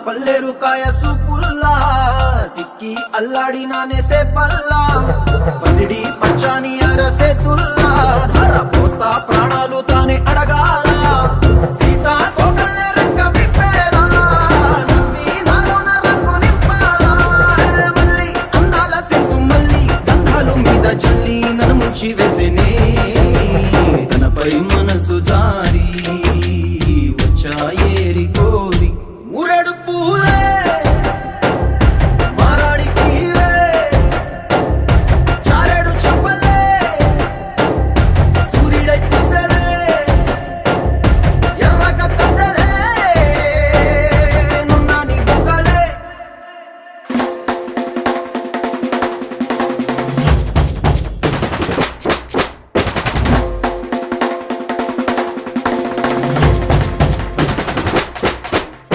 పల్లెరు కాయ సూపుల్లా సిక్కి అల్లాడినానే సేపల్లా పసిడి పచ్చాని అరసేతుల్లా ధర పోస్తా ప్రాణాలు తానే అడగాల సీతా